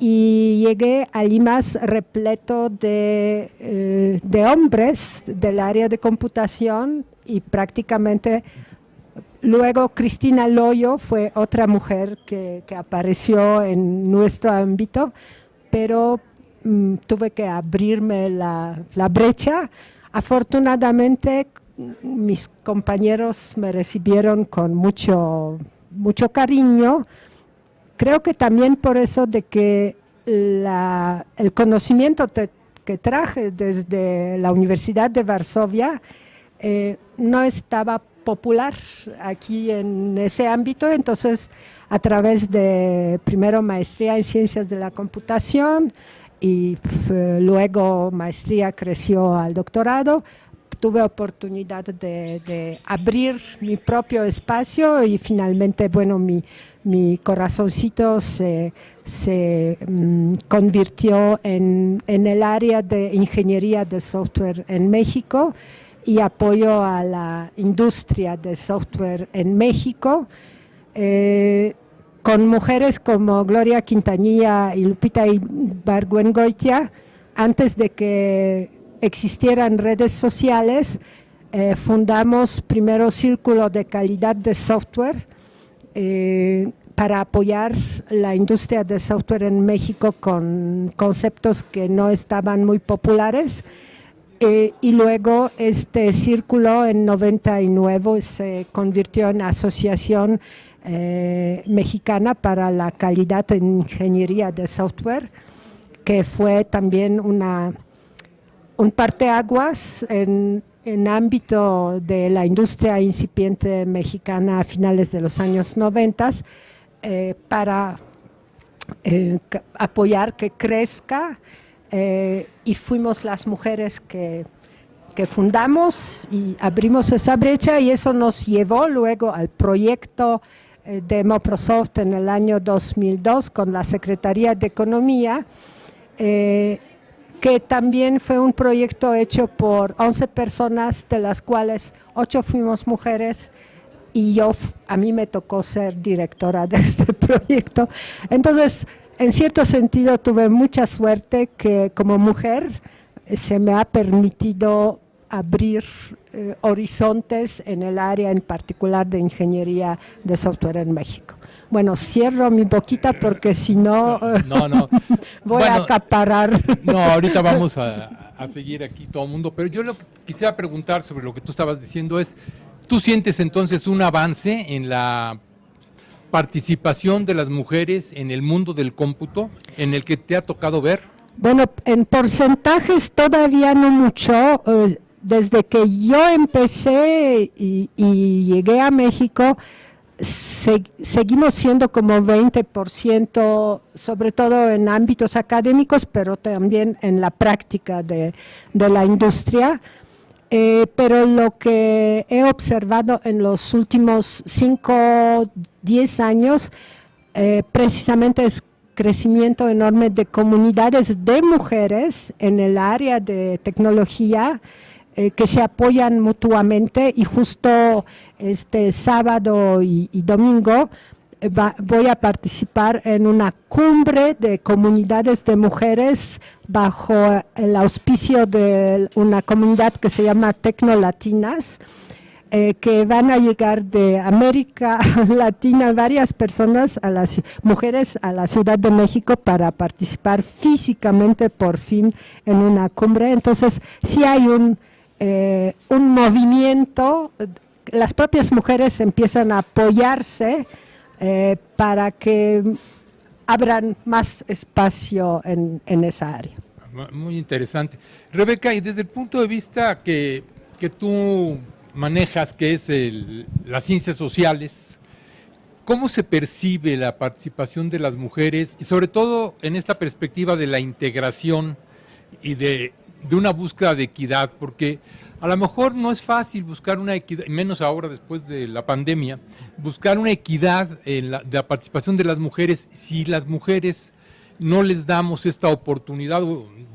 y llegué a Limas repleto de hombres del área de computación y prácticamente luego Cristina Loyo fue otra mujer que apareció en nuestro ámbito, pero tuve que abrirme la brecha. Afortunadamente mis compañeros me recibieron con mucho cariño. Creo que también por eso de que el conocimiento que traje desde la Universidad de Varsovia no estaba popular aquí en ese ámbito, entonces a través de primero maestría en ciencias de la computación y luego maestría creció al doctorado, tuve oportunidad de abrir mi propio espacio y finalmente, bueno, mi corazoncito se convirtió en el área de ingeniería de software en México y apoyo a la industria de software en México, con mujeres como Gloria Quintanilla y Lupita Ibargüengoitia, antes de que existieran redes sociales, fundamos primero Círculo de Calidad de Software para apoyar la industria de software en México con conceptos que no estaban muy populares. Y luego este círculo en 99 se convirtió en Asociación Mexicana para la Calidad en Ingeniería de Software, que fue también un parteaguas en ámbito de la industria incipiente mexicana a finales de los años 90 para apoyar que crezca. Y fuimos las mujeres que fundamos y abrimos esa brecha, y eso nos llevó luego al proyecto de Microsoft en el año 2002 con la Secretaría de Economía, que también fue un proyecto hecho por 11 personas, de las cuales 8 fuimos mujeres, y a mí me tocó ser directora de este proyecto. Entonces, en cierto sentido tuve mucha suerte que como mujer se me ha permitido abrir horizontes en el área en particular de ingeniería de software en México. Bueno, cierro mi boquita porque si no, voy a acaparar. No, ahorita vamos a seguir aquí todo el mundo, pero yo lo que quisiera preguntar sobre lo que tú estabas diciendo es, ¿tú sientes entonces un avance en la participación de las mujeres en el mundo del cómputo, en el que te ha tocado ver? Bueno, en porcentajes todavía no mucho. Desde que yo empecé y llegué a México, seguimos siendo como 20%, sobre todo en ámbitos académicos, pero también en la práctica de la industria. Pero lo que he observado en los últimos 5, 10 años, precisamente es crecimiento enorme de comunidades de mujeres en el área de tecnología que se apoyan mutuamente, y justo este sábado y domingo voy a participar en una cumbre de comunidades de mujeres bajo el auspicio de una comunidad que se llama Tecnolatinas, que van a llegar de América Latina varias personas, mujeres a la Ciudad de México para participar físicamente por fin en una cumbre. Entonces sí hay un movimiento, las propias mujeres empiezan a apoyarse para que abran más espacio en esa área. Muy interesante. Rebeca, y desde el punto de vista que tú manejas, que es las ciencias sociales, ¿cómo se percibe la participación de las mujeres y sobre todo en esta perspectiva de la integración y de una búsqueda de equidad? Porque a lo mejor no es fácil buscar una equidad, menos ahora después de la pandemia, buscar una equidad en de la participación de las mujeres si las mujeres no les damos esta oportunidad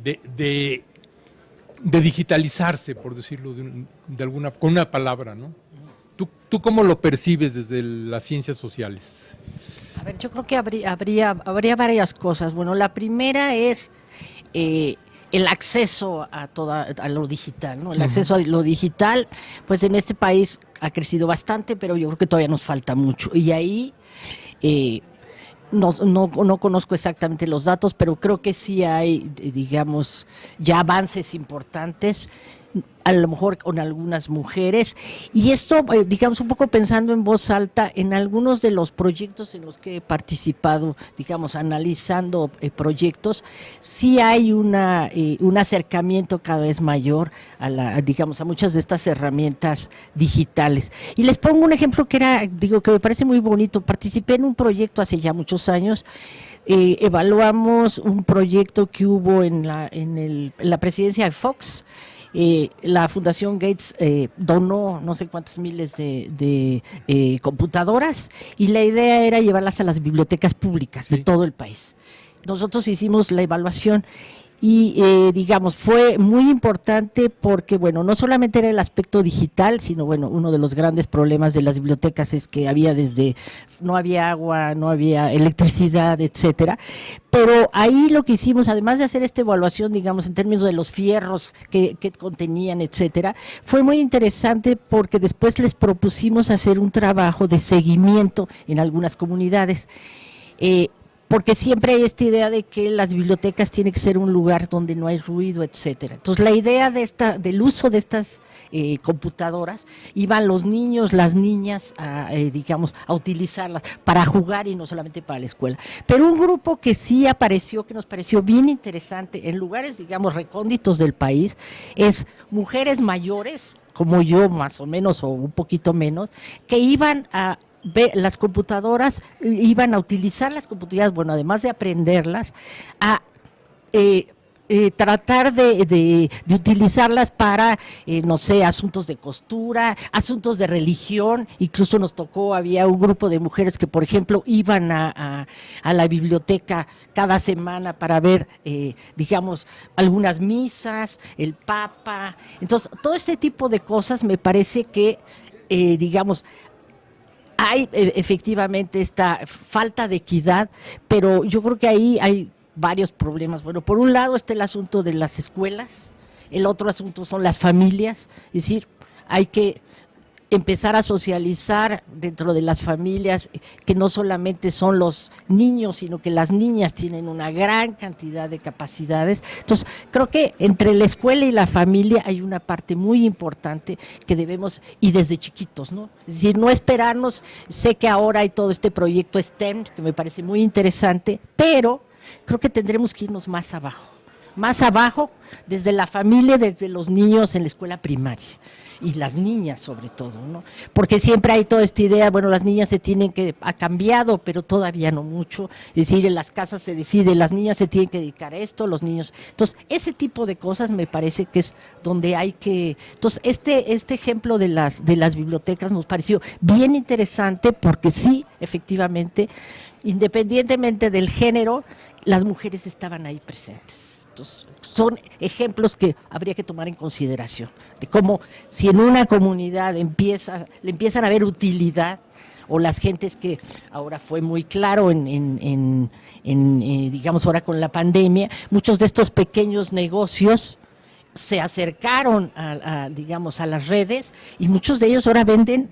de digitalizarse, por decirlo con una palabra, ¿no? ¿Tú cómo lo percibes desde las ciencias sociales? A ver, yo creo que habría varias cosas. Bueno, la primera es el acceso a lo digital, ¿no? El acceso a lo digital, pues en este país ha crecido bastante, pero yo creo que todavía nos falta mucho. Y ahí no conozco exactamente los datos, pero creo que sí hay, digamos, ya avances importantes, a lo mejor con algunas mujeres. Y esto, digamos, un poco pensando en voz alta, en algunos de los proyectos en los que he participado, digamos, analizando proyectos, sí hay un acercamiento cada vez mayor digamos, a muchas de estas herramientas digitales. Y les pongo un ejemplo que que me parece muy bonito. Participé en un proyecto hace ya muchos años. Evaluamos un proyecto que hubo en la presidencia de Fox. La Fundación Gates donó no sé cuántos miles de computadoras, y la idea era llevarlas a las bibliotecas públicas de todo el país. Nosotros hicimos la evaluación y digamos, fue muy importante porque, bueno, no solamente era el aspecto digital, sino, bueno, uno de los grandes problemas de las bibliotecas es que no había agua, no había electricidad, etcétera. Pero ahí lo que hicimos, además de hacer esta evaluación, digamos, en términos de los fierros que contenían, etcétera, fue muy interesante porque después les propusimos hacer un trabajo de seguimiento en algunas comunidades. Porque siempre hay esta idea de que las bibliotecas tienen que ser un lugar donde no hay ruido, etcétera. Entonces, la idea del uso de estas computadoras, iban los niños, las niñas, digamos, a utilizarlas para jugar y no solamente para la escuela. Pero un grupo que sí apareció, que nos pareció bien interesante, en lugares, digamos, recónditos del país, es mujeres mayores, como yo más o menos, o un poquito menos, que iban a las computadoras, iban a utilizar las computadoras, bueno, además de aprenderlas, a tratar de utilizarlas para, no sé, asuntos de costura, asuntos de religión. Incluso nos tocó, había un grupo de mujeres que, por ejemplo, iban a la biblioteca cada semana para ver, digamos, algunas misas, el Papa. Entonces, todo este tipo de cosas me parece que, digamos, hay efectivamente esta falta de equidad, pero yo creo que ahí hay varios problemas. Bueno, por un lado está el asunto de las escuelas, el otro asunto son las familias, es decir, hay que empezar a socializar dentro de las familias, que no solamente son los niños, sino que las niñas tienen una gran cantidad de capacidades. Entonces, creo que entre la escuela y la familia hay una parte muy importante que debemos, y desde chiquitos, ¿no? Es decir, no esperarnos. Sé que ahora hay todo este proyecto STEM, que me parece muy interesante, pero creo que tendremos que irnos más abajo, desde la familia, desde los niños en la escuela primaria. Y las niñas sobre todo, ¿no? Porque siempre hay toda esta idea, bueno, las niñas ha cambiado, pero todavía no mucho. Es decir, en las casas se decide, las niñas se tienen que dedicar a esto, los niños. Entonces, ese tipo de cosas me parece que es donde hay que. Entonces, este ejemplo de las bibliotecas nos pareció bien interesante, porque sí, efectivamente, independientemente del género, las mujeres estaban ahí presentes. Entonces, son ejemplos que habría que tomar en consideración, de cómo, si en una comunidad le empiezan a ver utilidad, o las gentes que ahora fue muy claro digamos, ahora con la pandemia, muchos de estos pequeños negocios se acercaron digamos, a las redes, y muchos de ellos ahora venden,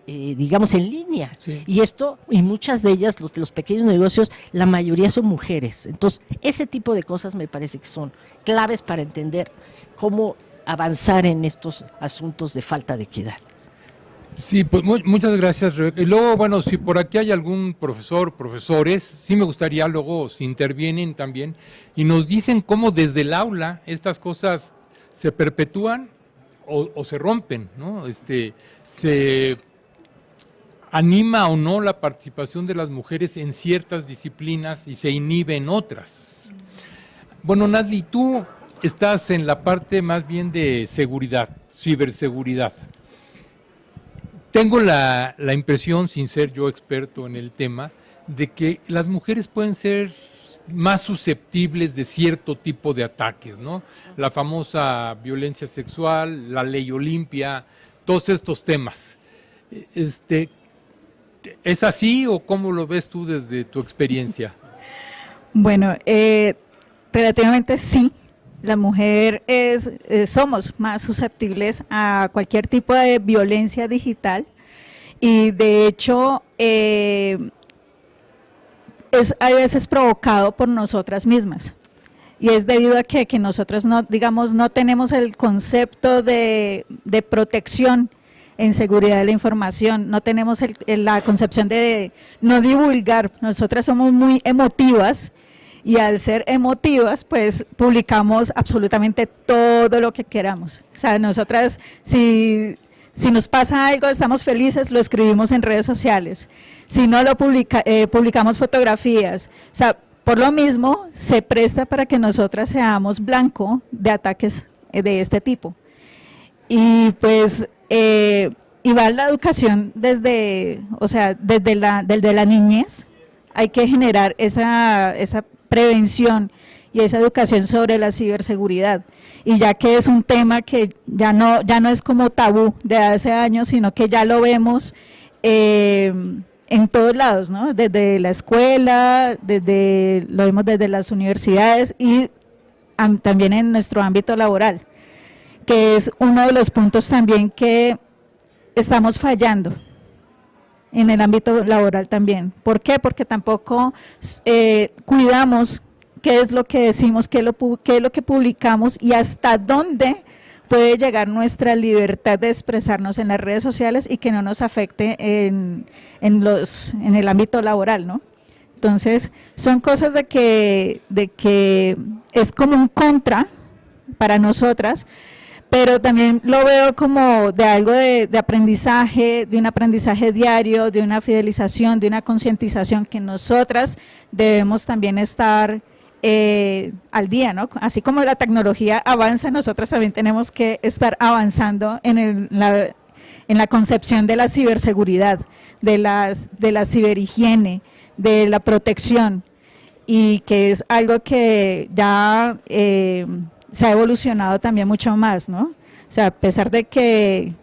digamos, en línea. Sí. Y muchas de ellas, los pequeños negocios, la mayoría son mujeres. Entonces, ese tipo de cosas me parece que son claves para entender cómo avanzar en estos asuntos de falta de equidad. Sí, pues muchas gracias, Rebeca. Y luego, bueno, si por aquí hay algún profesores, sí me gustaría luego si intervienen también y nos dicen cómo desde el aula estas cosas se perpetúan o se rompen, ¿no? Se anima o no la participación de las mujeres en ciertas disciplinas y se inhibe en otras. Bueno, Nadly, tú estás en la parte más bien de seguridad, ciberseguridad. Tengo la impresión, sin ser yo experto en el tema, de que las mujeres pueden ser más susceptibles de cierto tipo de ataques, ¿no? La famosa violencia sexual, la ley Olimpia, todos estos temas. ¿Es así o cómo lo ves tú desde tu experiencia? Bueno, relativamente sí. La mujer somos más susceptibles a cualquier tipo de violencia digital y de hecho es a veces provocado por nosotras mismas. Y es debido a que nosotros no, digamos, no tenemos el concepto de protección en seguridad de la información, no tenemos la concepción de no divulgar. Nosotras somos muy emotivas y al ser emotivas, pues publicamos absolutamente todo lo que queramos. O sea, nosotras, si nos pasa algo, estamos felices, lo escribimos en redes sociales. Si no lo publicamos fotografías. O sea, por lo mismo, se presta para que nosotras seamos blanco de ataques de este tipo. Y pues, y va la educación desde la niñez, hay que generar esa prevención y esa educación sobre la ciberseguridad. Y ya que es un tema que ya no es como tabú de hace años, sino que ya lo vemos en todos lados, ¿no? Desde la escuela, lo vemos desde las universidades y también en nuestro ámbito laboral, que es uno de los puntos también que estamos fallando en el ámbito laboral también. ¿Por qué? Porque tampoco cuidamos qué es lo que decimos, qué es lo que publicamos y hasta dónde puede llegar nuestra libertad de expresarnos en las redes sociales y que no nos afecte en el ámbito laboral, ¿no? Entonces, son cosas de que es como un contra para nosotras, pero también lo veo como de algo de aprendizaje, de un aprendizaje diario, de una fidelización, de una concientización que nosotras debemos también estar al día, ¿no? Así como la tecnología avanza, nosotros también tenemos que estar avanzando en la concepción de la ciberseguridad, de la ciberhigiene, de la protección, y que es algo que ya se ha evolucionado también mucho más, ¿no? O sea, a pesar de que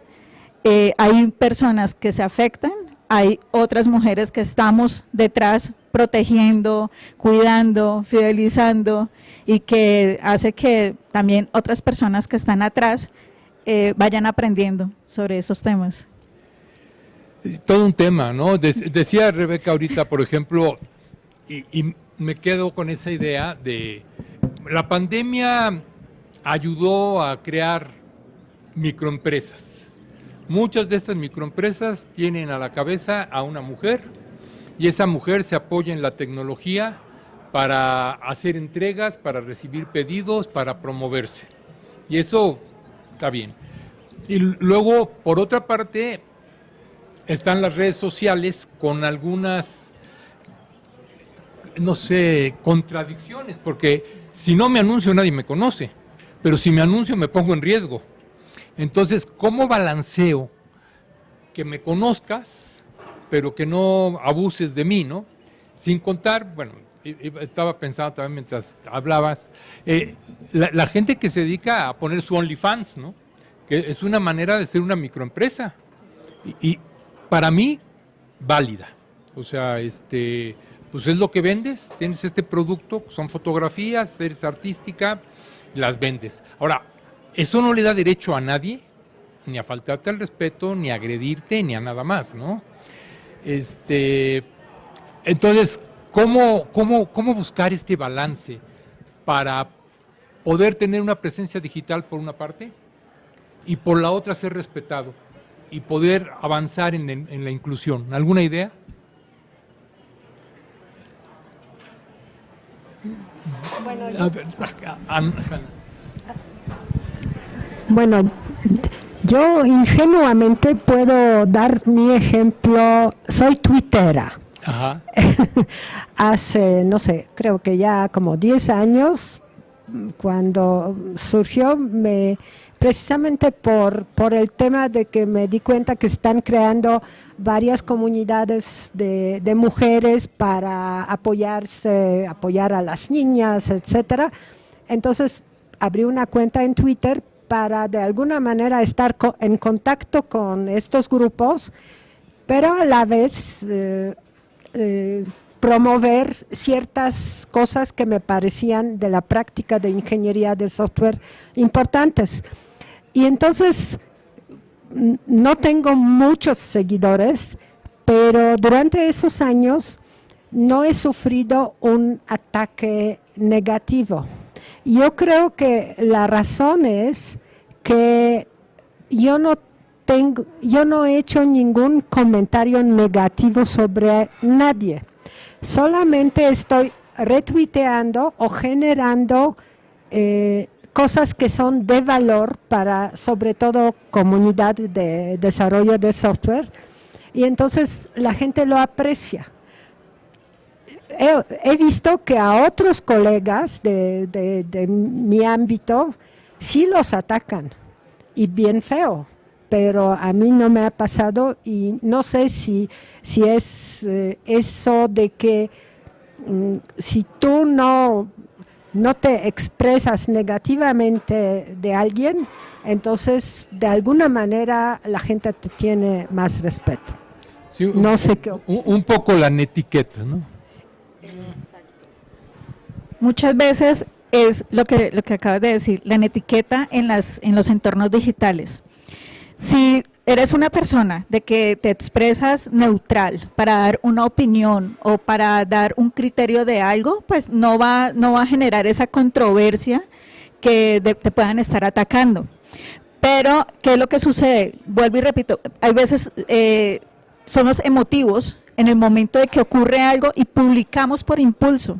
hay personas que se afectan, hay otras mujeres que estamos detrás protegiendo, cuidando, fidelizando y que hace que también otras personas que están atrás vayan aprendiendo sobre esos temas. Todo un tema, ¿no? Decía Rebeca ahorita, por ejemplo, y me quedo con esa idea de la pandemia ayudó a crear microempresas. Muchas de estas microempresas tienen a la cabeza a una mujer y esa mujer se apoya en la tecnología para hacer entregas, para recibir pedidos, para promoverse. Y eso está bien. Y luego, por otra parte, están las redes sociales con algunas, no sé, contradicciones, porque si no me anuncio nadie me conoce, pero si me anuncio me pongo en riesgo. Entonces, ¿cómo balanceo que me conozcas, pero que no abuses de mí, ¿no? Sin contar, bueno, estaba pensando también mientras hablabas, la gente que se dedica a poner su OnlyFans, ¿no? Que es una manera de ser una microempresa. Y para mí, válida. O sea, pues es lo que vendes, tienes este producto, son fotografías, eres artística, las vendes. Ahora, eso no le da derecho a nadie, ni a faltarte al respeto, ni a agredirte, ni a nada más, ¿no? Entonces, ¿cómo buscar este balance para poder tener una presencia digital por una parte y por la otra ser respetado y poder avanzar en la inclusión? ¿Alguna idea? Bueno, Bueno, yo ingenuamente puedo dar mi ejemplo, soy tuitera. ajá. Hace, no sé, creo que ya como 10 años, cuando surgió, precisamente por el tema de que me di cuenta que están creando varias comunidades de mujeres para apoyar a las niñas, etcétera. Entonces abrí una cuenta en Twitter para de alguna manera estar en contacto con estos grupos pero a la vez promover ciertas cosas que me parecían de la práctica de ingeniería de software importantes. Y entonces no tengo muchos seguidores, pero durante esos años no he sufrido un ataque negativo. Yo creo que la razón es que yo no he hecho ningún comentario negativo sobre nadie. Solamente estoy retuiteando o generando cosas que son de valor para, sobre todo, comunidad de desarrollo de software, y entonces la gente lo aprecia. He visto que a otros colegas de mi ámbito sí los atacan, y bien feo, pero a mí no me ha pasado, y no sé si es eso de que si tú no te expresas negativamente de alguien, entonces de alguna manera la gente te tiene más respeto. Sí, no sé qué. Un poco la netiqueta, ¿no? Muchas veces es lo que acabas de decir, la etiqueta en los entornos digitales. Si eres una persona de que te expresas neutral para dar una opinión o para dar un criterio de algo, pues no va a generar esa controversia que te puedan estar atacando. Pero, ¿qué es lo que sucede? Vuelvo y repito, hay veces somos emotivos en el momento de que ocurre algo y publicamos por impulso.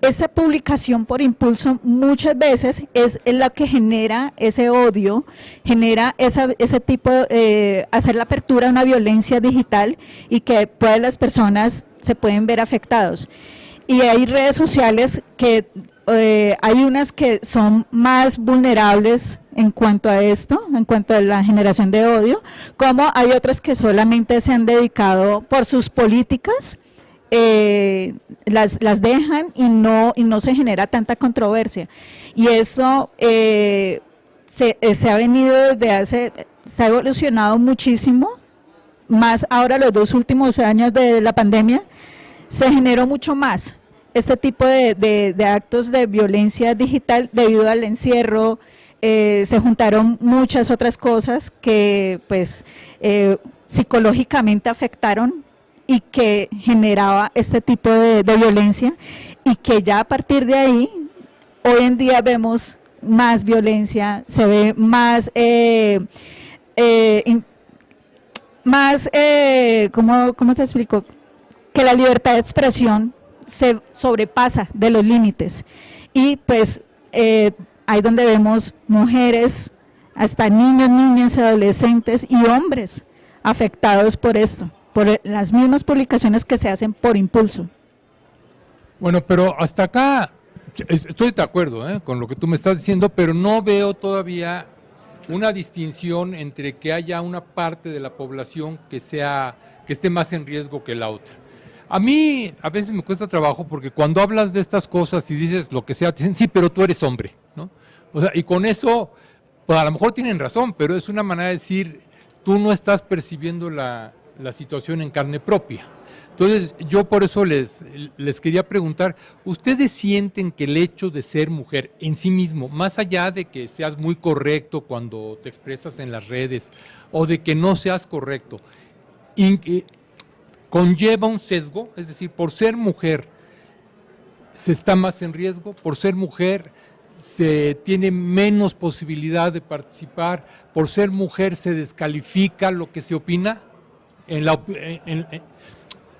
Esa publicación por impulso muchas veces es la que genera ese odio, genera ese tipo de hacer la apertura a una violencia digital, y que pues las personas se pueden ver afectados. Y hay redes sociales que hay unas que son más vulnerables en cuanto a esto, en cuanto a la generación de odio, como hay otras que solamente se han dedicado por sus políticas, las dejan y no se genera tanta controversia. Y eso se ha venido se ha evolucionado muchísimo, más ahora los 2 últimos años de la pandemia, se generó mucho más este tipo de actos de violencia digital debido al encierro. Se juntaron muchas otras cosas que pues psicológicamente afectaron y que generaba este tipo de violencia, y que ya a partir de ahí, hoy en día vemos más violencia, se ve más, ¿cómo te explico? Que la libertad de expresión se sobrepasa de los límites, y pues ahí donde vemos mujeres, hasta niños, niñas, adolescentes y hombres afectados por esto, por las mismas publicaciones que se hacen por impulso. Bueno, pero hasta acá estoy de acuerdo con lo que tú me estás diciendo, pero no veo todavía una distinción entre que haya una parte de la población que esté más en riesgo que la otra. A mí a veces me cuesta trabajo, porque cuando hablas de estas cosas y dices lo que sea, te dicen, sí, pero tú eres hombre, ¿no? O sea, y con eso, pues a lo mejor tienen razón, pero es una manera de decir, tú no estás percibiendo la situación en carne propia. Entonces, yo por eso les quería preguntar, ¿ustedes sienten que el hecho de ser mujer en sí mismo, más allá de que seas muy correcto cuando te expresas en las redes, o de que no seas correcto, conlleva un sesgo? Es decir, por ser mujer se está más en riesgo, por ser mujer se tiene menos posibilidad de participar, por ser mujer se descalifica lo que se opina.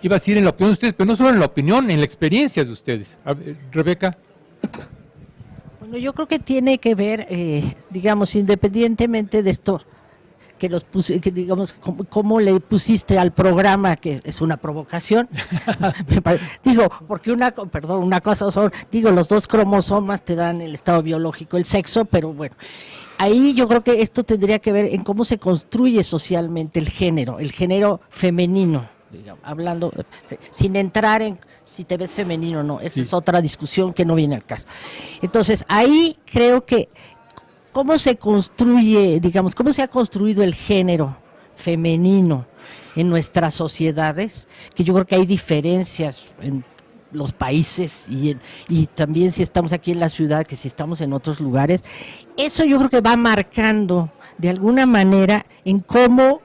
Iba a decir en la opinión de ustedes, pero no solo en la opinión, en la experiencia de ustedes. A ver, Rebeca. Bueno, yo creo que tiene que ver, digamos, independientemente de esto, que digamos, cómo le pusiste al programa, que es una provocación. Digo, porque una cosa son, los 2 cromosomas te dan el estado biológico, el sexo, pero bueno, ahí yo creo que esto tendría que ver en cómo se construye socialmente el género femenino, digamos, hablando, sin entrar en si te ves femenino o no, esa es otra discusión que no viene al caso. Entonces, ahí creo que cómo se construye, digamos, cómo se ha construido el género femenino en nuestras sociedades, que yo creo que hay diferencias en los países y también si estamos aquí en la ciudad que si estamos en otros lugares, eso yo creo que va marcando de alguna manera en cómo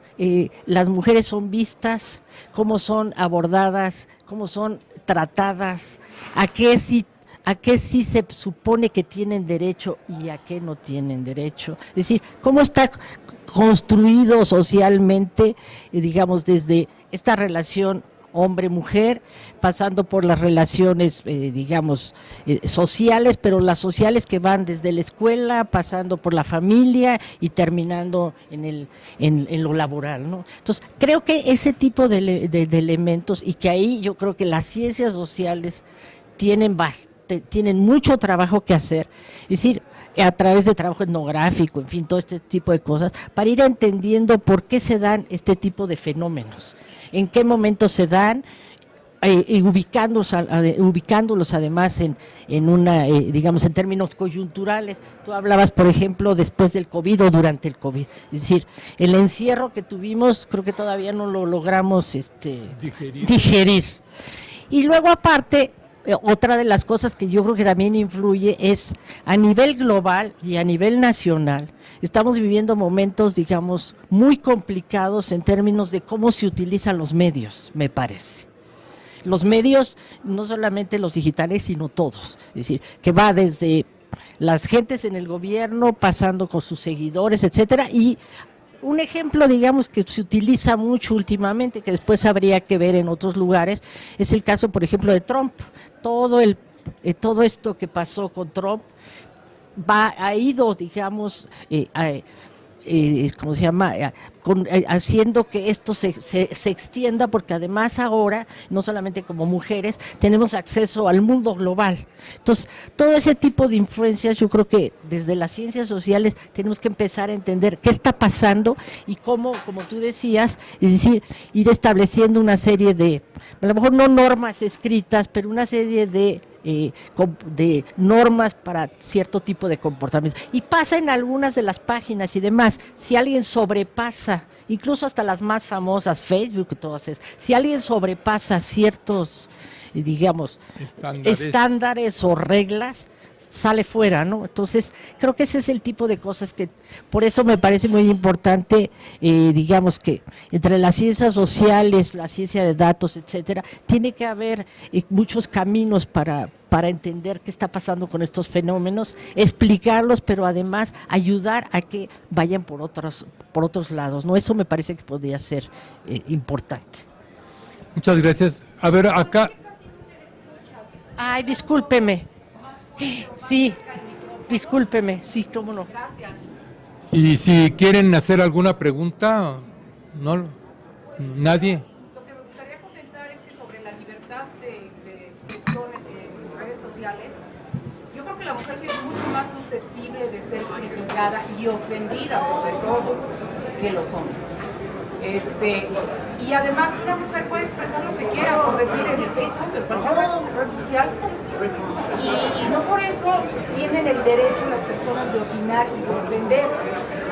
las mujeres son vistas, cómo son abordadas, cómo son tratadas, a qué sí se supone que tienen derecho y a qué no tienen derecho. Es decir, cómo está construido socialmente, digamos, desde esta relación hombre-mujer, pasando por las relaciones, sociales, pero las sociales que van desde la escuela, pasando por la familia y terminando en lo laboral, ¿no? Entonces, creo que ese tipo de elementos, y que ahí yo creo que las ciencias sociales tienen mucho trabajo que hacer, es decir, a través de trabajo etnográfico, en fin, todo este tipo de cosas, para ir entendiendo por qué se dan este tipo de fenómenos, en qué momento se dan, y ubicándolos además en una, digamos, en términos coyunturales. Tú hablabas, por ejemplo, después del COVID o durante el COVID. Es decir, el encierro que tuvimos, creo que todavía no lo logramos digerir. Y luego, aparte, otra de las cosas que yo creo que también influye es a nivel global y a nivel nacional. Estamos viviendo momentos, digamos, muy complicados en términos de cómo se utilizan los medios, me parece. Los medios, no solamente los digitales, sino todos. Es decir, que va desde las gentes en el gobierno, pasando con sus seguidores, etcétera, y un ejemplo, digamos, que se utiliza mucho últimamente, que después habría que ver en otros lugares, es el caso, por ejemplo, de Trump. Todo esto que pasó con Trump ha ido, digamos, ¿cómo se llama? Haciendo que esto se extienda, porque además ahora, no solamente como mujeres, tenemos acceso al mundo global. Entonces, todo ese tipo de influencias, yo creo que desde las ciencias sociales tenemos que empezar a entender qué está pasando y cómo, como tú decías, es decir, ir estableciendo una serie de, a lo mejor no normas escritas, pero una serie de normas para cierto tipo de comportamientos. Y pasa en algunas de las páginas y demás, si alguien sobrepasa, incluso hasta las más famosas, Facebook y todas esas, si alguien sobrepasa ciertos, digamos, estándares o reglas, sale fuera, ¿no? Entonces, creo que ese es el tipo de cosas que, por eso me parece muy importante, digamos que entre las ciencias sociales, la ciencia de datos, etcétera, tiene que haber muchos caminos para entender qué está pasando con estos fenómenos, explicarlos, pero además ayudar a que vayan por otros lados, ¿no? Eso me parece que podría ser importante. Muchas gracias. A ver, acá. Ay, discúlpeme. Sí, discúlpeme, sí, cómo no. Y si quieren hacer alguna pregunta, ¿no? ¿Nadie? Lo que me gustaría comentar es que sobre la libertad de expresión en redes sociales, yo creo que la mujer sí es mucho más susceptible de ser criticada y ofendida, sobre todo, que los hombres. Y además una mujer puede expresar lo que quiera, por decir en el Facebook, en cualquier red social, y no por eso tienen el derecho las personas de opinar y de ofender.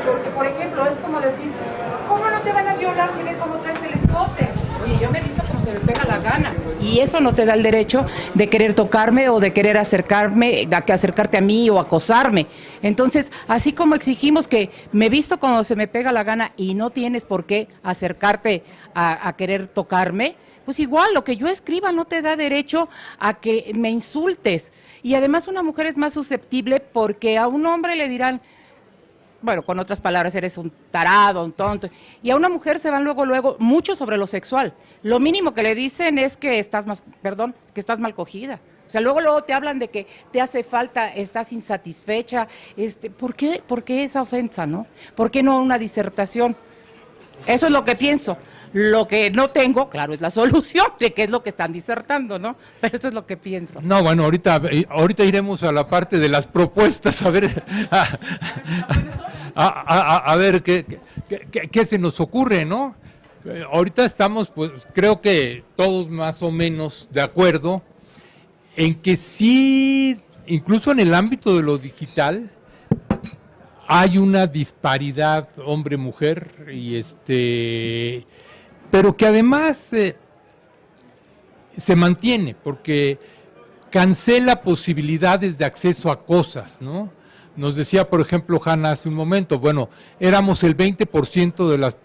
Porque, por ejemplo, es como decir, ¿cómo no te van a violar si ven cómo traes el escote? Oye, yo me he visto como se me pega la gana. Y eso no te da el derecho de querer tocarme o de querer acercarte a mí o acosarme. Entonces, así como exigimos que me he visto como se me pega la gana y no tienes por qué acercarte a querer tocarme, pues igual lo que yo escriba no te da derecho a que me insultes. Y además una mujer es más susceptible porque a un hombre le dirán, bueno, con otras palabras, eres un tarado, un tonto. Y a una mujer se van luego, mucho sobre lo sexual. Lo mínimo que le dicen es que estás mal cogida. O sea, luego te hablan de que te hace falta, estás insatisfecha. ¿Por qué esa ofensa, no? ¿Por qué no una disertación? Eso es lo que pienso. Lo que no tengo, claro, es la solución de qué es lo que están disertando, ¿no? Pero eso es lo que pienso. No, bueno, ahorita iremos a la parte de las propuestas, a ver, a ver qué se nos ocurre, ¿no? Ahorita estamos, pues, creo que todos más o menos de acuerdo en que sí, incluso en el ámbito de lo digital, hay una disparidad hombre-mujer, pero que además se mantiene, porque cancela posibilidades de acceso a cosas, ¿no? Nos decía, por ejemplo, Hanna hace un momento, bueno, éramos el 20%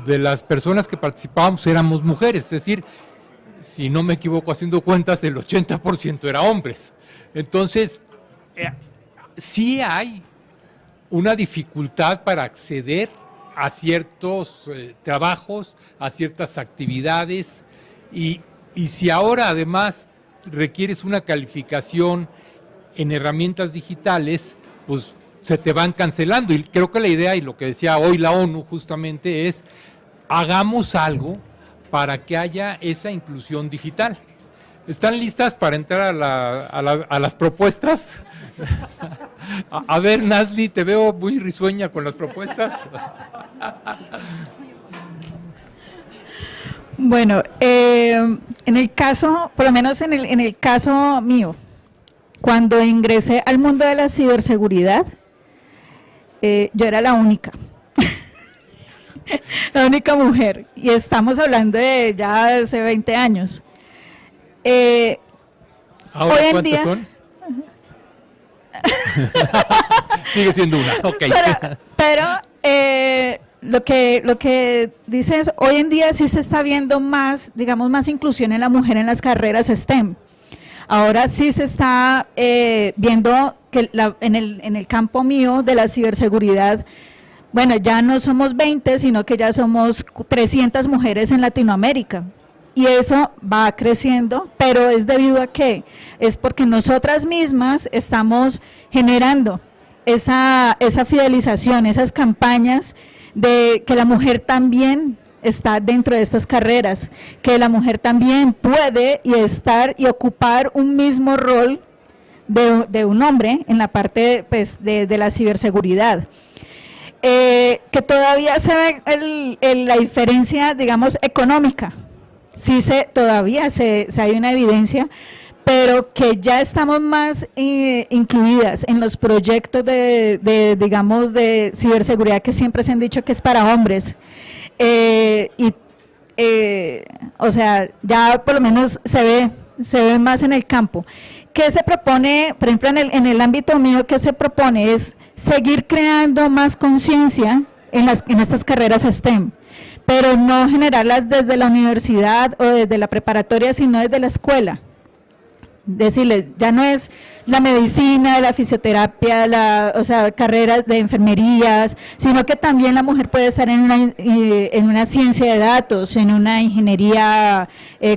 de las personas que participábamos éramos mujeres, es decir, si no me equivoco haciendo cuentas, el 80% era hombres. Entonces, sí hay una dificultad para acceder a ciertos trabajos, a ciertas actividades, y si ahora además requieres una calificación en herramientas digitales, pues se te van cancelando. Y creo que la idea, y lo que decía hoy la ONU justamente, es hagamos algo para que haya esa inclusión digital. ¿Están listas para entrar a las propuestas? A ver, Nazli, te veo muy risueña con las propuestas. Bueno, en el caso, por lo menos en el caso mío, cuando ingresé al mundo de la ciberseguridad, yo era la única. La única mujer, y estamos hablando de ya hace 20 años. ¿Ahora hoy en cuántas día, son? Sigue siendo una, ok. Pero lo que dices, hoy en día sí se está viendo más, digamos, más inclusión en la mujer en las carreras STEM. Ahora sí se está viendo que en el campo mío de la ciberseguridad, bueno, ya no somos 20, sino que ya somos 300 mujeres en Latinoamérica. Y eso va creciendo, pero ¿es debido a qué? Es porque nosotras mismas estamos generando esa fidelización, esas campañas de que la mujer también está dentro de estas carreras, que la mujer también puede estar y ocupar un mismo rol de un hombre en la parte, pues, de la ciberseguridad. Que todavía se ve la diferencia, digamos, económica. Sí, todavía hay una evidencia, pero que ya estamos más incluidas en los proyectos digamos, de ciberseguridad que siempre se han dicho que es para hombres. O sea, ya por lo menos se ve más en el campo. ¿Qué se propone, por ejemplo, en el ámbito mío, qué se propone? Es seguir creando más conciencia en estas carreras STEM, pero no generarlas desde la universidad o desde la preparatoria, sino desde la escuela. Decirles, ya no es la medicina, la fisioterapia, o sea, carreras de enfermerías, sino que también la mujer puede estar en una ciencia de datos, en una ingeniería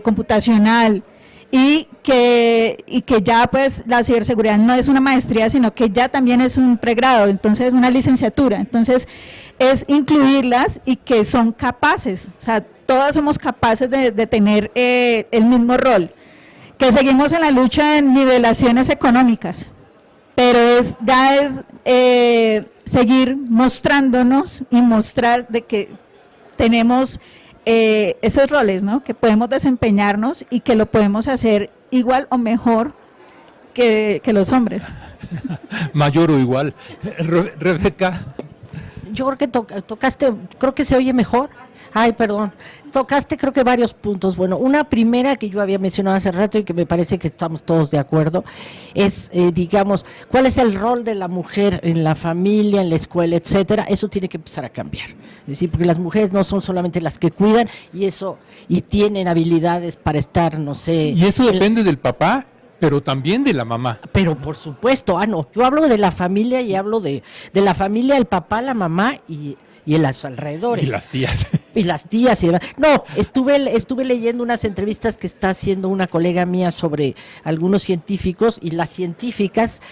computacional, y que ya pues la ciberseguridad no es una maestría, sino que ya también es un pregrado, entonces una licenciatura. Entonces es incluirlas y que son capaces, o sea, todas somos capaces de tener el mismo rol, que seguimos en la lucha en nivelaciones económicas, pero ya es seguir mostrándonos y mostrar de que tenemos esos roles, ¿no? Que podemos desempeñarnos y que lo podemos hacer igual o mejor que los hombres. Mayor o igual. Rebeca. Yo creo que tocaste, creo que se oye mejor. Ay, perdón. Tocaste creo que varios puntos. Bueno, una primera que yo había mencionado hace rato y que me parece que estamos todos de acuerdo es, digamos, cuál es el rol de la mujer en la familia, en la escuela, etcétera. Eso tiene que empezar a cambiar. Es decir, porque las mujeres no son solamente las que cuidan y tienen habilidades para estar, no sé. Y eso depende del papá, pero también de la mamá. Pero por supuesto, no. Yo hablo de la familia y hablo de la familia, el papá, la mamá y en los alrededores. Y las tías. Y las tías y demás. No, estuve leyendo unas entrevistas que está haciendo una colega mía sobre algunos científicos, y las científicas,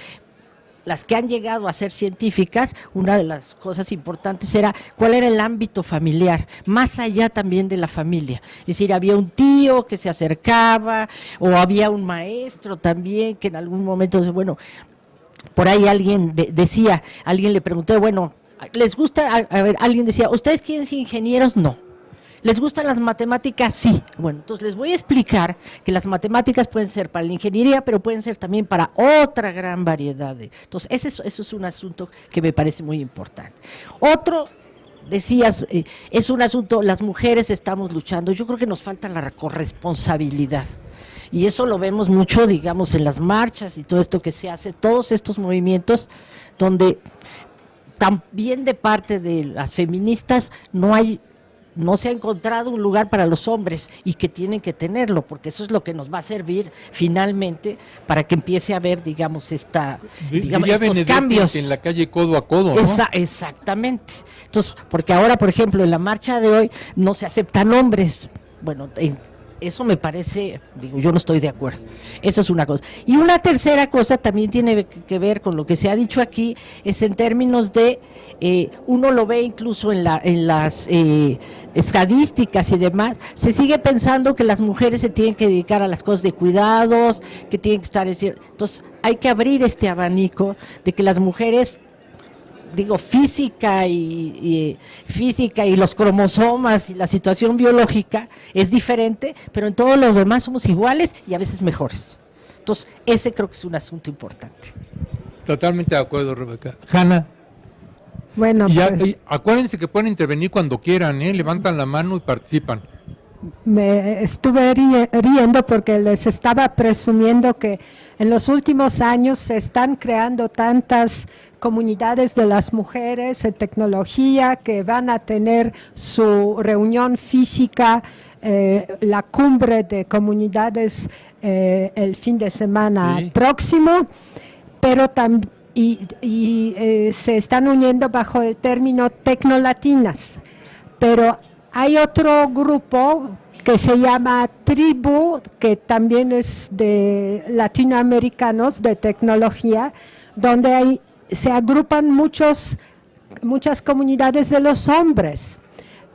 las que han llegado a ser científicas, una de las cosas importantes era cuál era el ámbito familiar, más allá también de la familia. Es decir, había un tío que se acercaba, o había un maestro también que en algún momento, bueno, por ahí alguien alguien le preguntó, bueno, ¿les gusta? A ver, alguien decía, ¿ustedes quieren ser ingenieros? No. ¿Les gustan las matemáticas? Sí. Bueno, entonces les voy a explicar que las matemáticas pueden ser para la ingeniería, pero pueden ser también para otra gran variedad. Entonces, eso es un asunto que me parece muy importante. Otro decías, es un asunto, las mujeres estamos luchando, yo creo que nos falta la corresponsabilidad. Y eso lo vemos mucho, digamos, en las marchas y todo esto que se hace, todos estos movimientos donde también de parte de las feministas no se ha encontrado un lugar para los hombres y que tienen que tenerlo, porque eso es lo que nos va a servir finalmente para que empiece a haber, digamos, estos cambios. En la calle codo a codo, ¿no? Exactamente. Entonces, porque ahora, por ejemplo, en la marcha de hoy no se aceptan hombres. Bueno, eso me parece, yo no estoy de acuerdo. Esa es una cosa. Y una tercera cosa también tiene que ver con lo que se ha dicho aquí, es en términos de, uno lo ve incluso en las estadísticas y demás, se sigue pensando que las mujeres se tienen que dedicar a las cosas de cuidados, que tienen que estar... Entonces, hay que abrir este abanico de que las mujeres... física y los cromosomas y la situación biológica es diferente, pero en todos los demás somos iguales y a veces mejores. Entonces, ese creo que es un asunto importante. Totalmente de acuerdo, Rebeca. Hanna. Bueno, Y acuérdense que pueden intervenir cuando quieran, levantan la mano y participan. me estuve riendo porque les estaba presumiendo que en los últimos años se están creando tantas comunidades de las mujeres en tecnología que van a tener su reunión física, la cumbre de comunidades el fin de semana próximo, pero también se están uniendo bajo el término tecnolatinas, pero hay otro grupo que se llama Tribu, que también es de latinoamericanos de tecnología, donde se agrupan muchas comunidades de los hombres.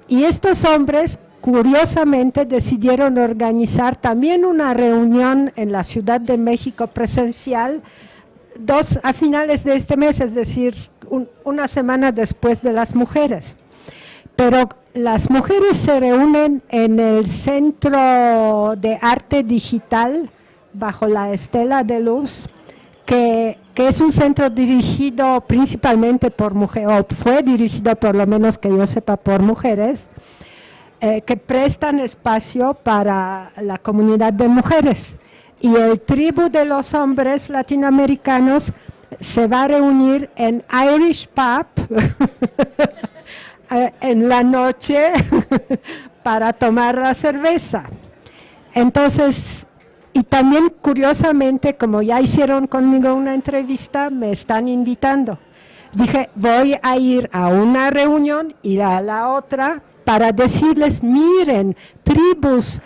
Y estos hombres, curiosamente, decidieron organizar también una reunión en la Ciudad de México presencial, a finales de este mes, es decir, una semana después de las mujeres. Pero las mujeres se reúnen en el Centro de Arte Digital bajo la Estela de Luz, que es un centro dirigido principalmente por mujeres, o fue dirigido por lo menos que yo sepa por mujeres, que prestan espacio para la comunidad de mujeres. Y el Tribu de los hombres latinoamericanos se va a reunir en Irish Pub en la noche para tomar la cerveza. Entonces, y también curiosamente, como ya hicieron conmigo una entrevista, me están invitando. Dije, voy a ir a una reunión, ir a la otra, para decirles, miren, tribus,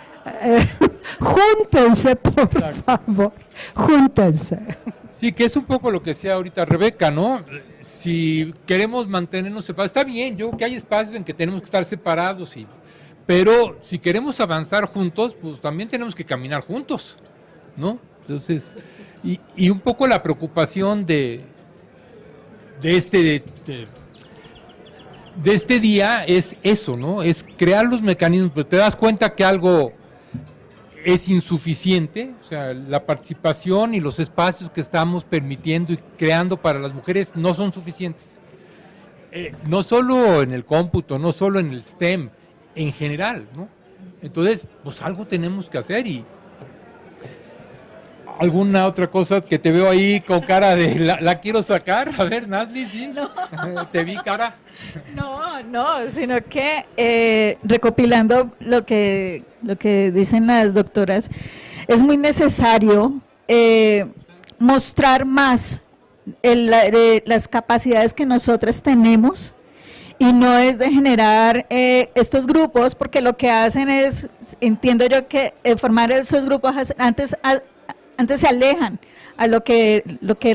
júntense, por favor, júntense. Sí, que es un poco lo que decía ahorita Rebeca, ¿no? Si queremos mantenernos separados, está bien, yo creo que hay espacios en que tenemos que estar separados, pero si queremos avanzar juntos, pues también tenemos que caminar juntos, ¿no? Entonces, y un poco la preocupación de este día es eso, ¿no? Es crear los mecanismos, pero te das cuenta que algo es insuficiente, o sea, la participación y los espacios que estamos permitiendo y creando para las mujeres no son suficientes. No solo en el cómputo, no solo en el STEM, en general, ¿no? Entonces, pues algo tenemos que hacer. Y ¿alguna otra cosa que te veo ahí con cara de la quiero sacar? A ver, Nazli, ¿sí? No. ¿Te vi cara? No, sino que recopilando lo que dicen las doctoras, es muy necesario mostrar más las capacidades que nosotras tenemos, y no es de generar estos grupos, porque lo que hacen es, entiendo yo que formar esos grupos antes se alejan a lo que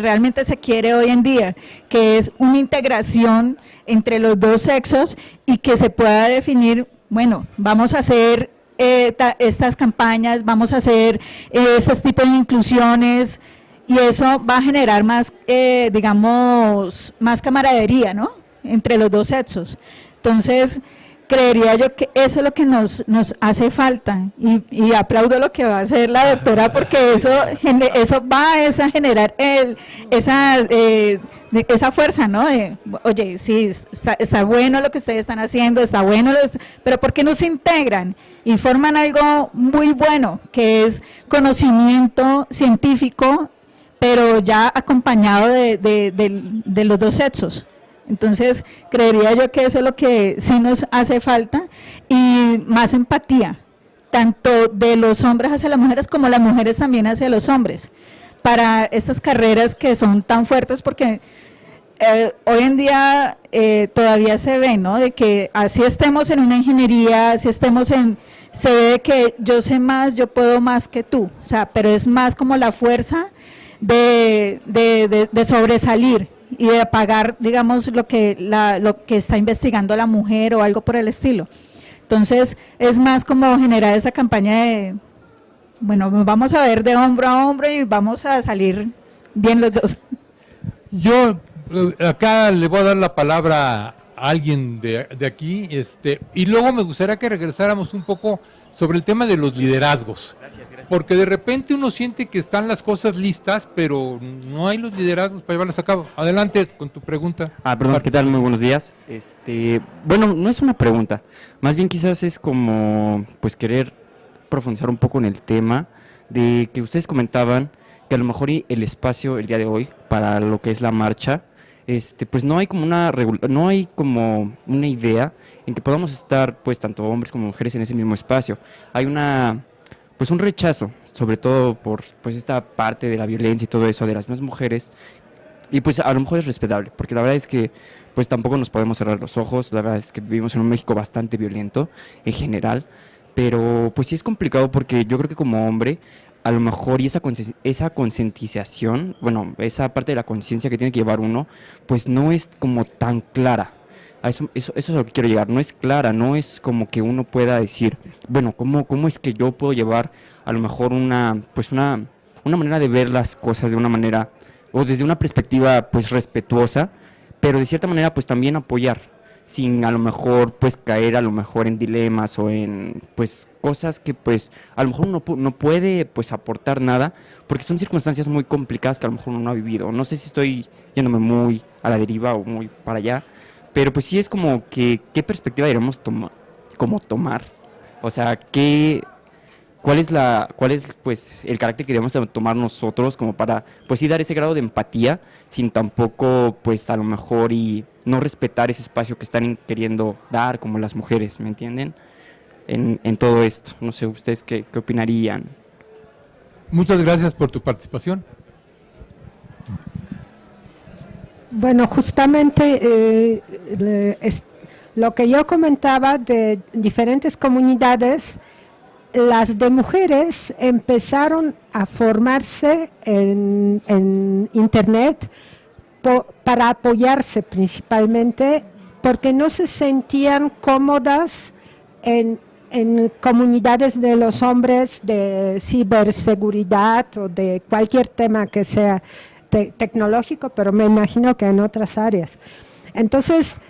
realmente se quiere hoy en día, que es una integración entre los dos sexos y que se pueda definir, bueno, vamos a hacer estas campañas, vamos a hacer estos tipos de inclusiones, y eso va a generar más, digamos, más camaradería, ¿no?, entre los dos sexos. Entonces, creería yo que eso es lo que nos hace falta, y aplaudo lo que va a hacer la doctora, porque eso va a generar esa fuerza, ¿no? De, oye, sí, está bueno lo que ustedes están haciendo, está bueno, pero ¿por qué no se integran y forman algo muy bueno, que es conocimiento científico, pero ya acompañado de los dos sexos? Entonces, creería yo que eso es lo que sí nos hace falta, y más empatía, tanto de los hombres hacia las mujeres como las mujeres también hacia los hombres, para estas carreras que son tan fuertes, porque hoy en día todavía se ve, ¿no?, de que así estemos en una ingeniería, así estemos se ve que yo sé más, yo puedo más que tú, o sea, pero es más como la fuerza de sobresalir y de pagar, digamos, lo que está investigando la mujer o algo por el estilo. Entonces, es más como generar esa campaña de, bueno, vamos a ver de hombro a hombro y vamos a salir bien los dos. Yo acá le voy a dar la palabra a alguien de aquí, y luego me gustaría que regresáramos un poco sobre el tema de los liderazgos. Gracias. Porque de repente uno siente que están las cosas listas, pero no hay los liderazgos para llevarlas a cabo. Adelante con tu pregunta. Perdón, ¿qué tal? Muy buenos días. Bueno, no es una pregunta, más bien quizás es como, pues, querer profundizar un poco en el tema de que ustedes comentaban que a lo mejor el espacio el día de hoy para lo que es la marcha, pues no hay como una idea en que podamos estar, pues, tanto hombres como mujeres en ese mismo espacio. Hay pues un rechazo, sobre todo por, pues, esta parte de la violencia y todo eso de las mismas mujeres, y pues a lo mejor es respetable, porque la verdad es que pues tampoco nos podemos cerrar los ojos. La verdad es que vivimos en un México bastante violento en general, pero pues sí es complicado, porque yo creo que como hombre a lo mejor, y esa concientización, bueno, esa parte de la conciencia que tiene que llevar uno, pues no es como tan clara. Eso es a lo que quiero llegar. No es clara, no es como que uno pueda decir, bueno, ¿cómo es que yo puedo llevar a lo mejor una manera de ver las cosas de una manera, o desde una perspectiva pues respetuosa, pero de cierta manera pues también apoyar, sin a lo mejor pues caer a lo mejor en dilemas o en pues cosas que pues a lo mejor no puede pues aportar nada, porque son circunstancias muy complicadas que a lo mejor uno no ha vivido. No sé si estoy yéndome muy a la deriva o muy para allá, pero pues sí es como que qué perspectiva deberíamos tomar, o sea, cuál es pues el carácter que debemos tomar nosotros como para pues sí dar ese grado de empatía, sin tampoco pues a lo mejor y no respetar ese espacio que están queriendo dar como las mujeres, ¿me entienden? En todo esto, no sé, ¿ustedes qué opinarían? Muchas gracias por tu participación. Bueno, justamente lo que yo comentaba de diferentes comunidades, las de mujeres empezaron a formarse en Internet para apoyarse principalmente, porque no se sentían cómodas en comunidades de los hombres de ciberseguridad o de cualquier tema que sea tecnológico, pero me imagino que en otras áreas. Entonces,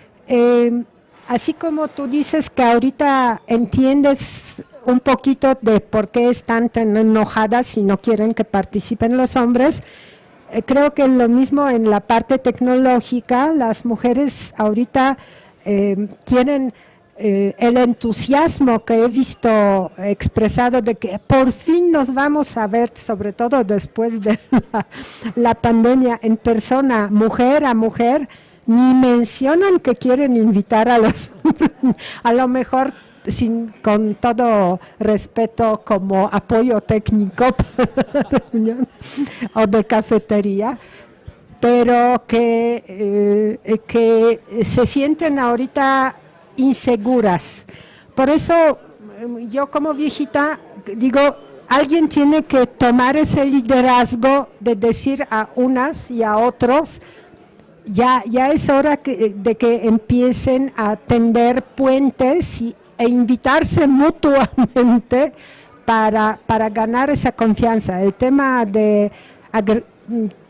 así como tú dices que ahorita entiendes un poquito de por qué están tan enojadas y no quieren que participen los hombres, creo que lo mismo en la parte tecnológica. Las mujeres ahorita quieren el entusiasmo que he visto expresado de que por fin nos vamos a ver, sobre todo después de la pandemia, en persona, mujer a mujer. Ni mencionan que quieren invitar a los a lo mejor con todo respeto como apoyo técnico para la reunión o de cafetería, pero que se sienten ahorita inseguras. Por eso yo como viejita digo, alguien tiene que tomar ese liderazgo de decir a unas y a otros, ya es hora de que empiecen a tender puentes e invitarse mutuamente para ganar esa confianza. El tema de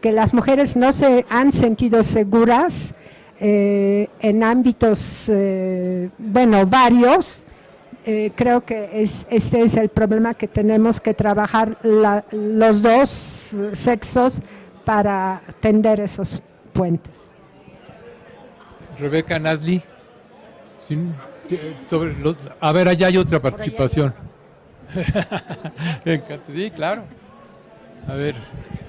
que las mujeres no se han sentido seguras en ámbitos, bueno, varios. Creo que este es el problema que tenemos que trabajar los dos sexos para tender esos puentes. Rebeca, Nazli, a ver, allá hay otra participación. Sí, claro. A ver.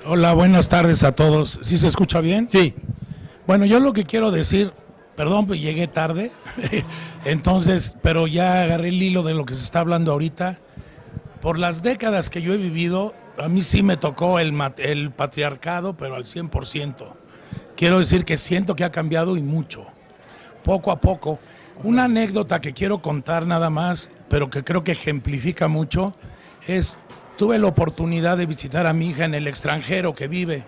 Hola, buenas tardes a todos. ¿Sí se escucha bien? Sí. Bueno, yo lo que quiero decir, perdón, pues llegué tarde, entonces, pero ya agarré el hilo de lo que se está hablando ahorita. Por las décadas que yo he vivido, a mí sí me tocó el patriarcado, pero al 100%. Quiero decir que siento que ha cambiado y mucho, poco a poco. Una anécdota que quiero contar nada más, pero que creo que ejemplifica mucho, es, tuve la oportunidad de visitar a mi hija en el extranjero que vive.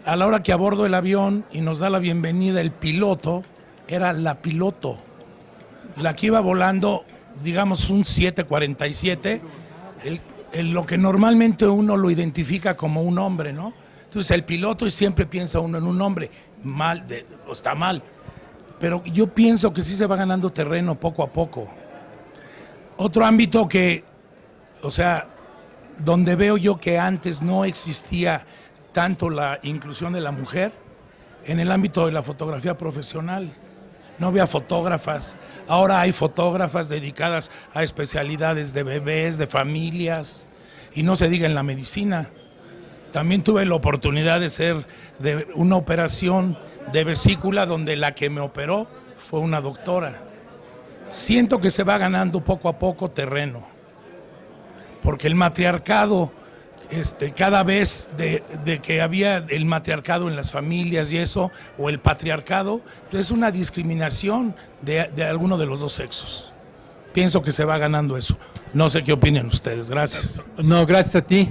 A la hora que abordo el avión y nos da la bienvenida el piloto, era la piloto, la que iba volando, digamos, un 747, lo que normalmente uno lo identifica como un hombre, ¿no? Entonces el piloto, y siempre piensa uno en un hombre, está mal, pero yo pienso que sí se va ganando terreno poco a poco. Otro ámbito que, o sea, donde veo yo que antes no existía tanto la inclusión de la mujer, en el ámbito de la fotografía profesional. No había fotógrafas, ahora hay fotógrafas dedicadas a especialidades de bebés, de familias, y no se diga en la medicina. También tuve la oportunidad de ser de una operación de vesícula donde la que me operó fue una doctora. Siento que se va ganando poco a poco terreno, porque el matriarcado, cada vez de que había el matriarcado en las familias y eso, o el patriarcado, es una discriminación de alguno de los dos sexos. Pienso que se va ganando eso. No sé qué opinan ustedes. Gracias. No, gracias a ti.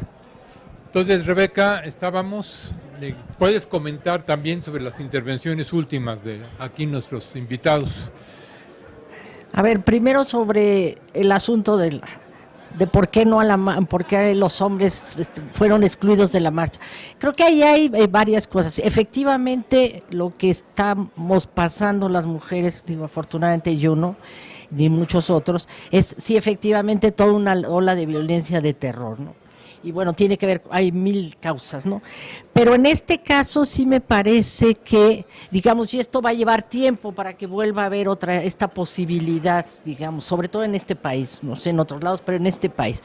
Entonces, Rebeca, puedes comentar también sobre las intervenciones últimas de aquí nuestros invitados. A ver, primero sobre el asunto de por qué por qué los hombres fueron excluidos de la marcha. Creo que ahí hay varias cosas. Efectivamente, lo que estamos pasando las mujeres, digo, afortunadamente yo no, ni muchos otros, es sí efectivamente toda una ola de violencia, de terror, ¿no? Y bueno, tiene que ver, hay mil causas, ¿no? Pero en este caso sí me parece que, digamos, y esto va a llevar tiempo para que vuelva a haber esta posibilidad, digamos, sobre todo en este país, no sé en otros lados, pero en este país.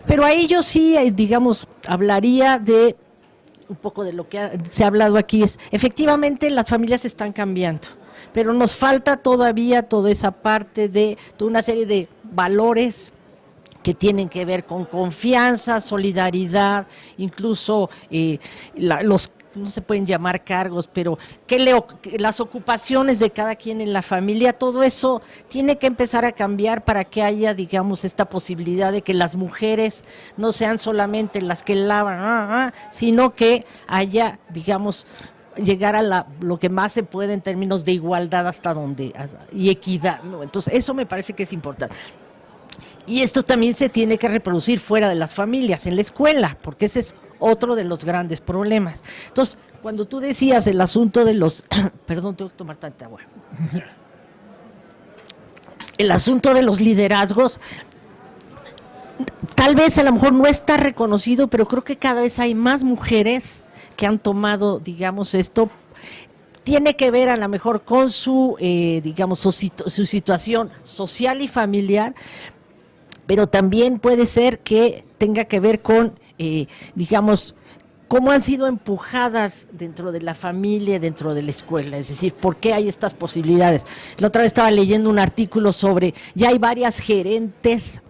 Pero ahí yo sí, digamos, hablaría de un poco de lo que se ha hablado aquí, es efectivamente las familias están cambiando, pero nos falta todavía toda esa parte de toda una serie de valores que tienen que ver con confianza, solidaridad, incluso no se pueden llamar cargos, pero las ocupaciones de cada quien en la familia, todo eso tiene que empezar a cambiar para que haya, digamos, esta posibilidad de que las mujeres no sean solamente las que lavan, sino que haya, digamos, llegar a lo que más se puede en términos de igualdad y equidad, ¿no? Entonces, eso me parece que es importante. Y esto también se tiene que reproducir fuera de las familias, en la escuela, porque ese es otro de los grandes problemas. Entonces, cuando tú decías el asunto de los... Perdón, tengo que tomar tanta agua. El asunto de los liderazgos, tal vez a lo mejor no está reconocido, pero creo que cada vez hay más mujeres que han tomado, digamos, esto. Tiene que ver a lo mejor con su situación social y familiar, pero también puede ser que tenga que ver con, digamos, cómo han sido empujadas dentro de la familia, dentro de la escuela, es decir, por qué hay estas posibilidades. La otra vez estaba leyendo un artículo sobre, ya hay varias gerentes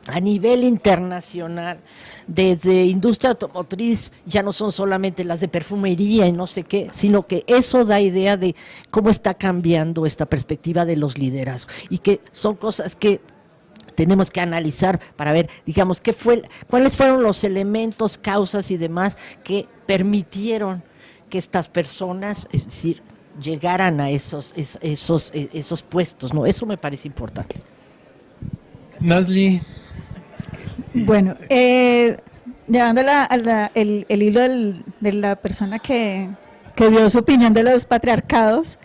a nivel internacional, desde industria automotriz, ya no son solamente las de perfumería y no sé qué, sino que eso da idea de cómo está cambiando esta perspectiva de los liderazgos y que son cosas que tenemos que analizar para ver, digamos, cuáles fueron los elementos, causas y demás que permitieron que estas personas, es decir, llegaran a esos puestos, ¿no? Eso me parece importante. Nazli. Bueno, llevando el hilo de la persona que que dio su opinión de los patriarcados.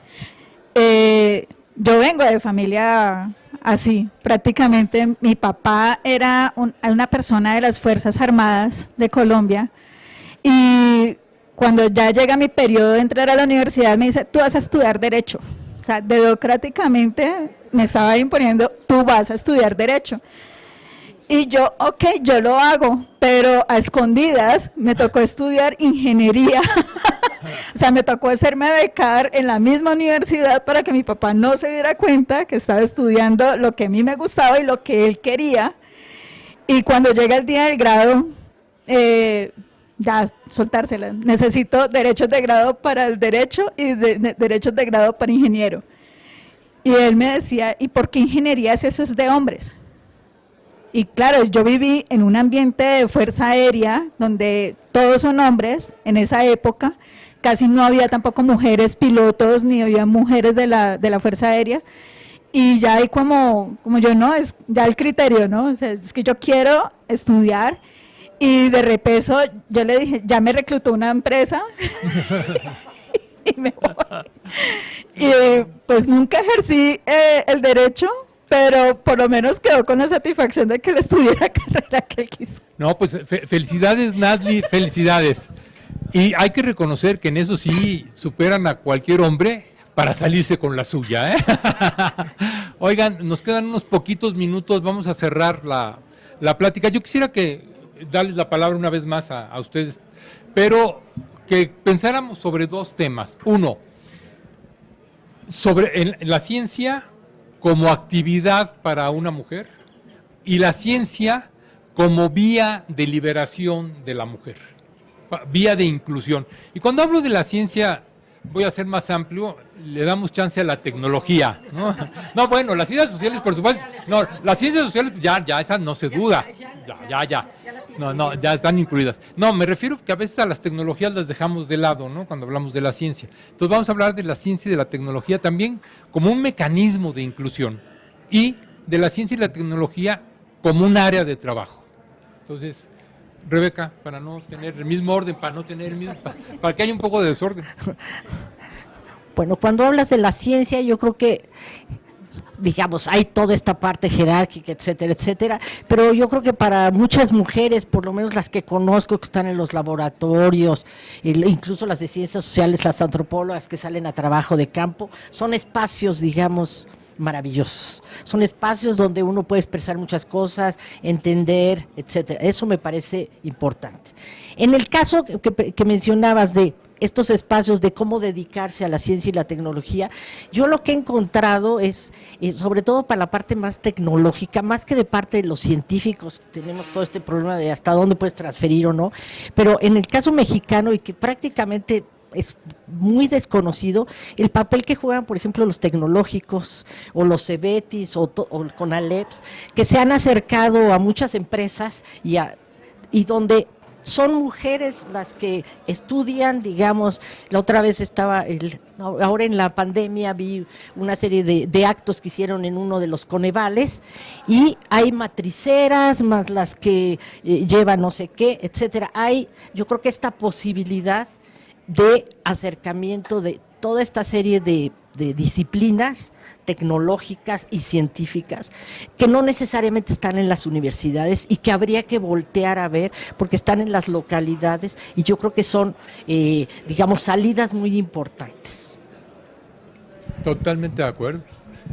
Yo vengo de familia así, prácticamente. Mi papá era una persona de las Fuerzas Armadas de Colombia y cuando ya llega mi periodo de entrar a la universidad me dice, tú vas a estudiar Derecho. O sea, democráticamente me estaba imponiendo, tú vas a estudiar Derecho. Y yo, ok, yo lo hago, pero a escondidas me tocó estudiar Ingeniería. O sea, me tocó hacerme becar en la misma universidad para que mi papá no se diera cuenta que estaba estudiando lo que a mí me gustaba y lo que él quería. Y cuando llega el día del grado, ya soltársela. Necesito derechos de grado para el derecho y derechos de grado para ingeniero. Y él me decía, ¿y por qué ingeniería si eso es de hombres? Y claro, yo viví en un ambiente de fuerza aérea donde todos son hombres en esa época, casi no había tampoco mujeres pilotos ni había mujeres de la fuerza aérea, y ya hay como yo, no, es ya el criterio, ¿no? O sea, es que yo quiero estudiar, y de repeso yo le dije, ya me reclutó una empresa, y me voy. Y pues nunca ejercí el derecho, pero por lo menos quedó con la satisfacción de que él estudiara la carrera que él quiso. No, pues felicidades, Nadly, felicidades. Y hay que reconocer que en eso sí superan a cualquier hombre para salirse con la suya, ¿eh? Oigan, nos quedan unos poquitos minutos, vamos a cerrar la plática. Yo quisiera darles la palabra una vez más a ustedes, pero que pensáramos sobre dos temas. Uno, sobre la ciencia como actividad para una mujer y la ciencia como vía de liberación de la mujer, vía de inclusión. Y cuando hablo de la ciencia, voy a ser más amplio, le damos chance a la tecnología, ¿no? No, bueno, las ciencias sociales, por supuesto, no, las ciencias sociales, ya, esas no se duda, ya. No, ya están incluidas. No, me refiero que a veces a las tecnologías las dejamos de lado, ¿no? Cuando hablamos de la ciencia. Entonces vamos a hablar de la ciencia y de la tecnología también como un mecanismo de inclusión y de la ciencia y la tecnología como un área de trabajo. Entonces, Rebeca, para no tener el mismo orden, para que haya un poco de desorden. Bueno, cuando hablas de la ciencia, yo creo que, digamos, hay toda esta parte jerárquica, etcétera, etcétera, pero yo creo que para muchas mujeres, por lo menos las que conozco que están en los laboratorios, incluso las de ciencias sociales, las antropólogas que salen a trabajo de campo, son espacios, digamos, maravillosos. Son espacios donde uno puede expresar muchas cosas, entender, etcétera. Eso me parece importante. En el caso que mencionabas de estos espacios de cómo dedicarse a la ciencia y la tecnología, yo lo que he encontrado es, sobre todo para la parte más tecnológica, más que de parte de los científicos, tenemos todo este problema de hasta dónde puedes transferir o no, pero en el caso mexicano, y que prácticamente es muy desconocido, el papel que juegan, por ejemplo, los tecnológicos o los CEBETIS o CONALEPS, que se han acercado a muchas empresas y donde son mujeres las que estudian, digamos, la otra vez ahora en la pandemia vi una serie de actos que hicieron en uno de los Conevales y hay matriceras más las que llevan no sé qué, etcétera. Yo creo que esta posibilidad de acercamiento de toda esta serie de disciplinas tecnológicas y científicas que no necesariamente están en las universidades y que habría que voltear a ver porque están en las localidades y yo creo que son, digamos, salidas muy importantes. Totalmente de acuerdo.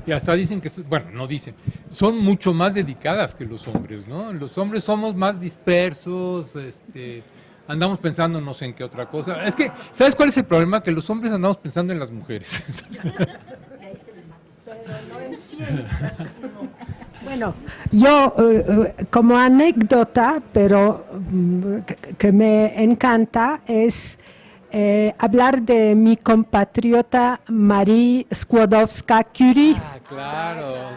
Y hasta dicen que, bueno, no dicen, son mucho más dedicadas que los hombres, ¿no? Los hombres somos más dispersos, andamos pensando no sé en qué otra cosa. Es que, ¿sabes cuál es el problema? Que los hombres andamos pensando en las mujeres. Bueno, yo como anécdota, pero que me encanta, es hablar de mi compatriota Marie Skłodowska-Curie, Claro.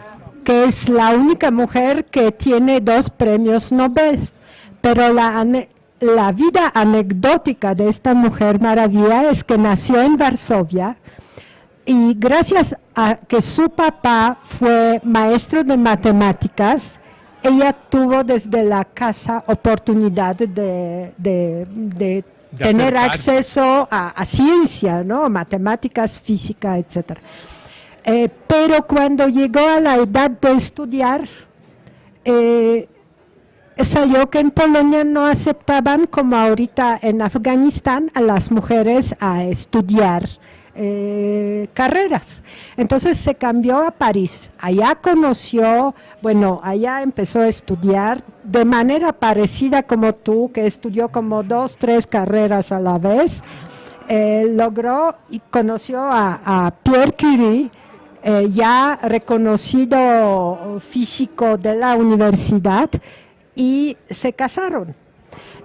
que es la única mujer que tiene 2 premios Nobel, pero la vida anecdótica de esta mujer maravilla es que nació en Varsovia y gracias a que su papá fue maestro de matemáticas, ella tuvo desde la casa oportunidad de De tener acercar. acceso a ciencia, ¿no? Matemáticas, física, etcétera. Pero cuando llegó a la edad de estudiar, salió que en Polonia no aceptaban, como ahorita en Afganistán, a las mujeres a estudiar carreras. Entonces se cambió a París. Allá allá empezó a estudiar de manera parecida como tú, que estudió como 2, 3 carreras a la vez. Logró y conoció a Pierre Curie, ya reconocido físico de la universidad, y se casaron.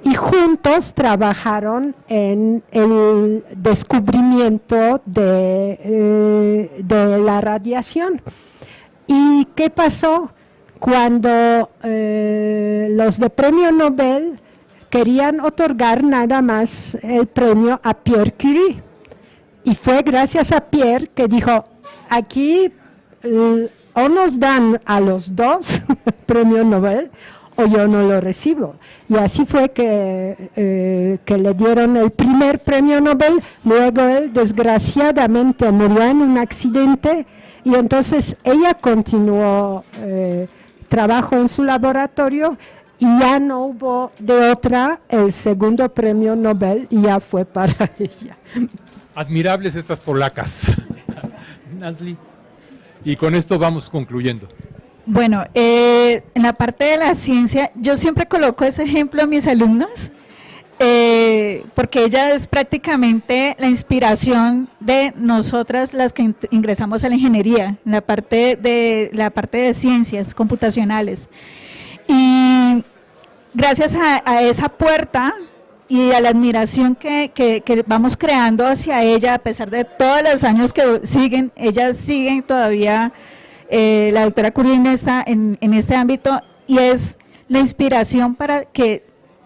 Y juntos trabajaron en el descubrimiento de la radiación. ¿Y qué pasó? Cuando los de Premio Nobel querían otorgar nada más el premio a Pierre Curie. Y fue gracias a Pierre que dijo, aquí o nos dan a los dos Premio Nobel o yo no lo recibo. Y así fue que le dieron el primer Premio Nobel. Luego él desgraciadamente murió en un accidente y entonces ella continuó trabajo en su laboratorio y ya no hubo de otra. El segundo Premio Nobel ya fue para ella. Admirables estas polacas. Natalie. Y con esto vamos concluyendo. Bueno, en la parte de la ciencia, yo siempre coloco ese ejemplo a mis alumnos, porque ella es prácticamente la inspiración de nosotras las que ingresamos a la ingeniería, en la parte de ciencias computacionales. Y gracias a esa puerta y a la admiración que vamos creando hacia ella, a pesar de todos los años que siguen, ellas siguen todavía, la doctora Curie en este ámbito, y es la inspiración para que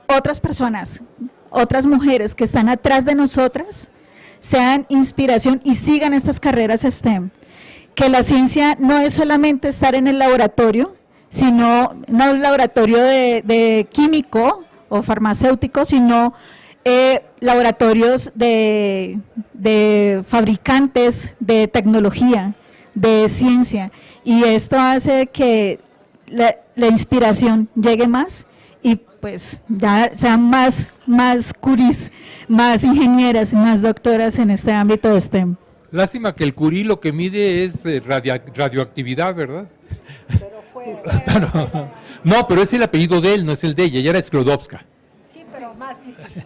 otras personas, otras mujeres que están atrás de nosotras, sean inspiración y sigan estas carreras STEM. Que la ciencia no es solamente estar en el laboratorio, sino no un laboratorio de químico o farmacéutico, sino laboratorios de fabricantes de tecnología, de ciencia, y esto hace que la inspiración llegue más y pues ya sean más Curies, más ingenieras, más doctoras en este ámbito de STEM. Lástima que el Curie lo que mide es radioactividad, ¿verdad? No, pero es el apellido de él, no es el de ella. Ella era Sklodowska. Sí, pero más difícil.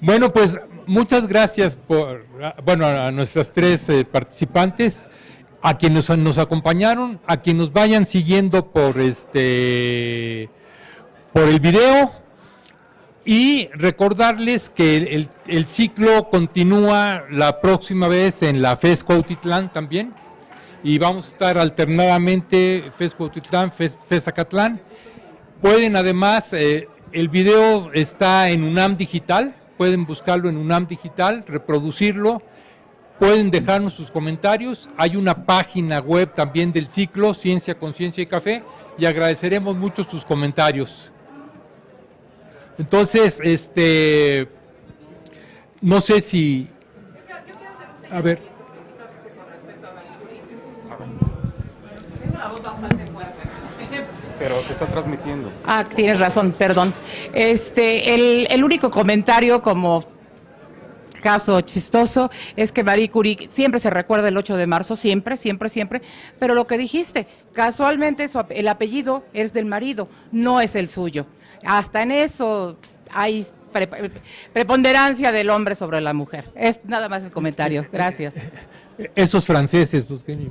Bueno, pues muchas gracias a nuestras 3 participantes, a quienes nos acompañaron, a quienes nos vayan siguiendo por el video, y recordarles que el ciclo continúa la próxima vez en la FES Cuautitlán también, y vamos a estar alternadamente FES Cuautitlán, FES Acatlán. Pueden además, el video está en UNAM Digital, pueden buscarlo en UNAM Digital, reproducirlo, pueden dejarnos sus comentarios. Hay una página web también del ciclo Ciencia, Conciencia y Café, y agradeceremos mucho sus comentarios. Entonces, no sé si... A ver. Pero se está transmitiendo. Ah, tienes razón, perdón. El único comentario como caso chistoso es que Marie Curie siempre se recuerda el 8 de marzo, siempre, pero lo que dijiste, casualmente el apellido es del marido, no es el suyo. Hasta en eso hay preponderancia del hombre sobre la mujer. Es nada más el comentario. Gracias. Esos franceses, pues que ni...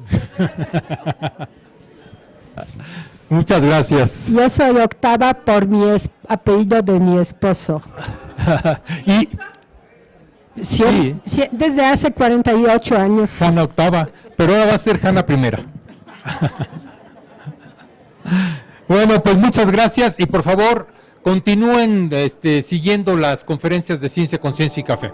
Muchas gracias. Yo soy octava por apellido de mi esposo. Y Sí, desde hace 48 años. Hanna octava, pero ahora va a ser Hanna primera. Bueno, pues muchas gracias y por favor continúen siguiendo las conferencias de Ciencia, Conciencia y Café.